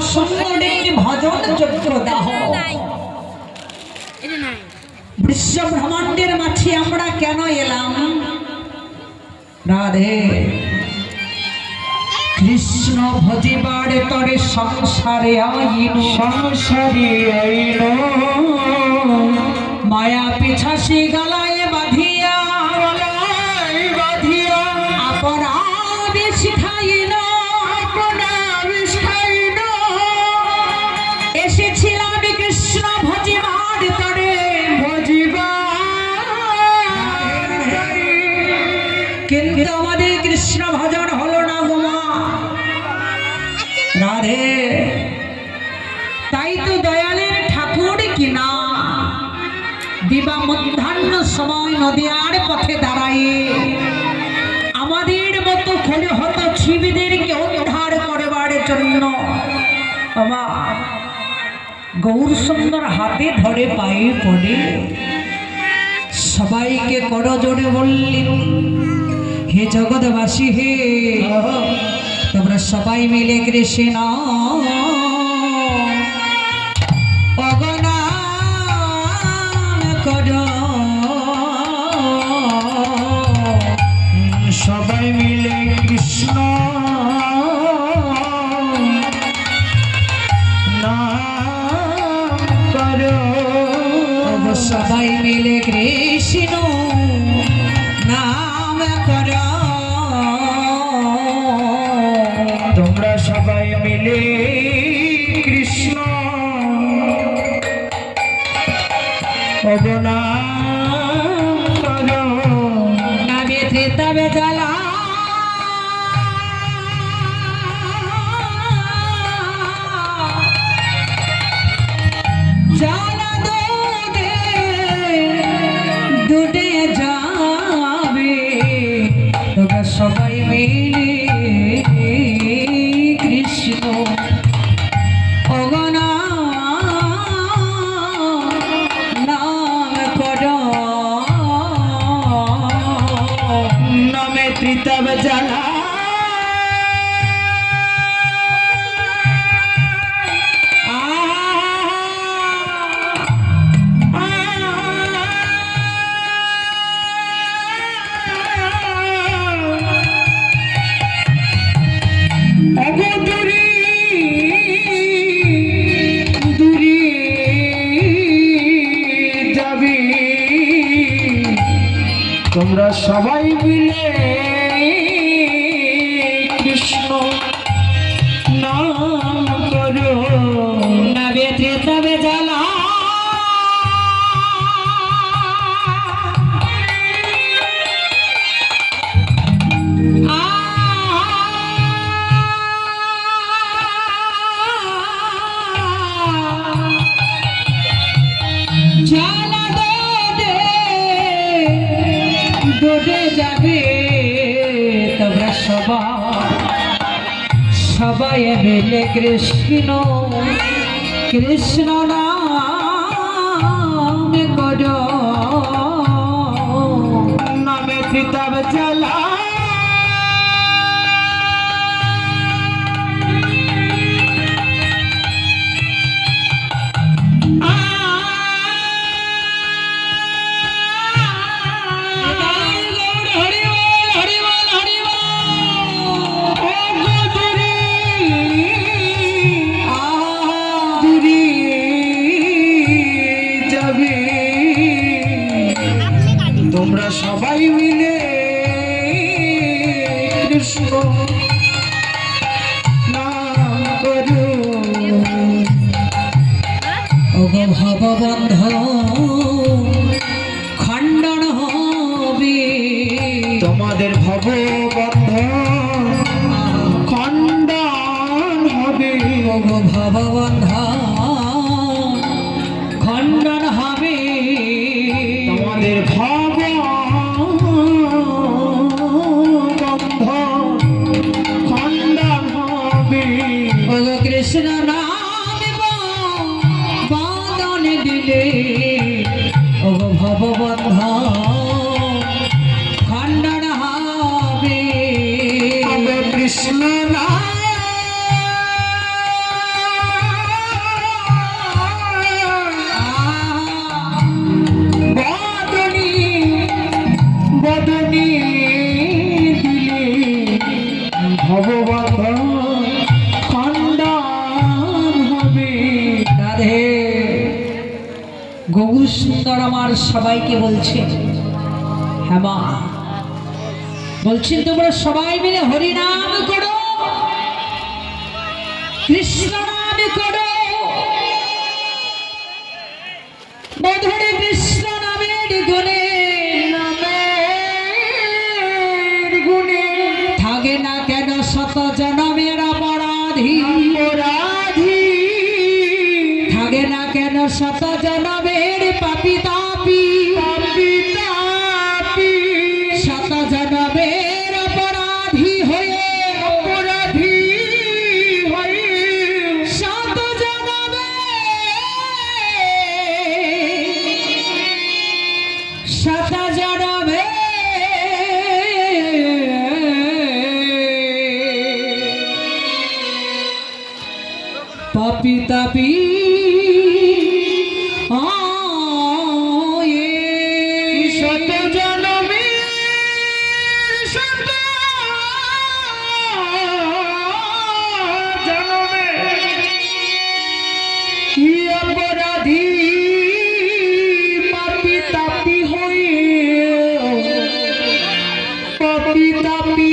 সুন্দরীর ভজন যজ্ঞ দাহ বিশ্ব ব্রহ্মাণ্ডের মাঝে আমরা কেন এলাম রাধে কৃষ্ণ ভজিবার তরে সংসারে আইন মায়া পিছাসি গলায় বাঁধিয়া অপরাধ শিখাইল এসেছিলাম কৃষ্ণ ভজিবার তরে কিন্তু আমাদের কৃষ্ণ ভজন হলো না গোমা রাধে তাই তো দয়ালের ঠাকুর কিনা দিবা মধ্যাহ্ন সময় নদিয়ার পথে দাঁড়ায় আমাদের মতো খোলে হতো জীবদেরকে উদ্ধার করবার জন্য বাবা গৌর সুন্দর হাতে ধরে পায়ে পড়ে সবাইকে করজোড়ে বললেন হে জগৎবাসী হে তোমরা সবাই মিলে কৃষ্ণ অগনাম করো সবাই মিলে কৃষ্ণ নাম করো সবাই মিলে কৃষ্ণ নাম করো তোমরা সবাই মিলে কৃষ্ণ অবনাম করো নামে তবে জ্বালা জ্বালা দুটে যাবে তোমরা সবাই মিলে কৃষ্ণ অগনা নাম করো নামে ত্রিতব জ্বালা তোমরা সবাই মিলে কৃষ্ণ নাম করো নবে তবে জ্বালা জ্বালা দোড়ে যাবে তোমরা সবাই মিলে কৃষ্ণ কৃষ্ণ নাম করো নামে ত্রিতব জ্বালা তোমরা সবাই মিলে কৃষ্ণ নাম করো ওগো ভববন্ধ খণ্ডন হবে তোমাদের ভববন্ধ খণ্ডন হবে ওগো ভববন্ধ খণ্ডন হবে তোমাদের ভববন্ধ খণ্ডন হবে ওগো কৃষ্ণ নাম বাঁধন দিলে ওগো ভববন্ধ খণ্ডন হবে কৃষ্ণ নাম প্রভু সুন্দর আমার সবাইকে বলছে, হ্যাঁ মা, বলছেন তোমরা সবাই মিলে হরিনাম করো, কৃষ্ণ নাম করো, মধুরে কৃষ্ণ নামের গুণে থাকে না কেন শত জনমের অপরাধী, থাকে না কেন শত জনমের পাপী তাপী, শত জনমের অপরাধী হয়ে শত জনমে পাপী তাপী শত জনমে অপরাধী পাপী তাপী হয়ে পাপী তাপী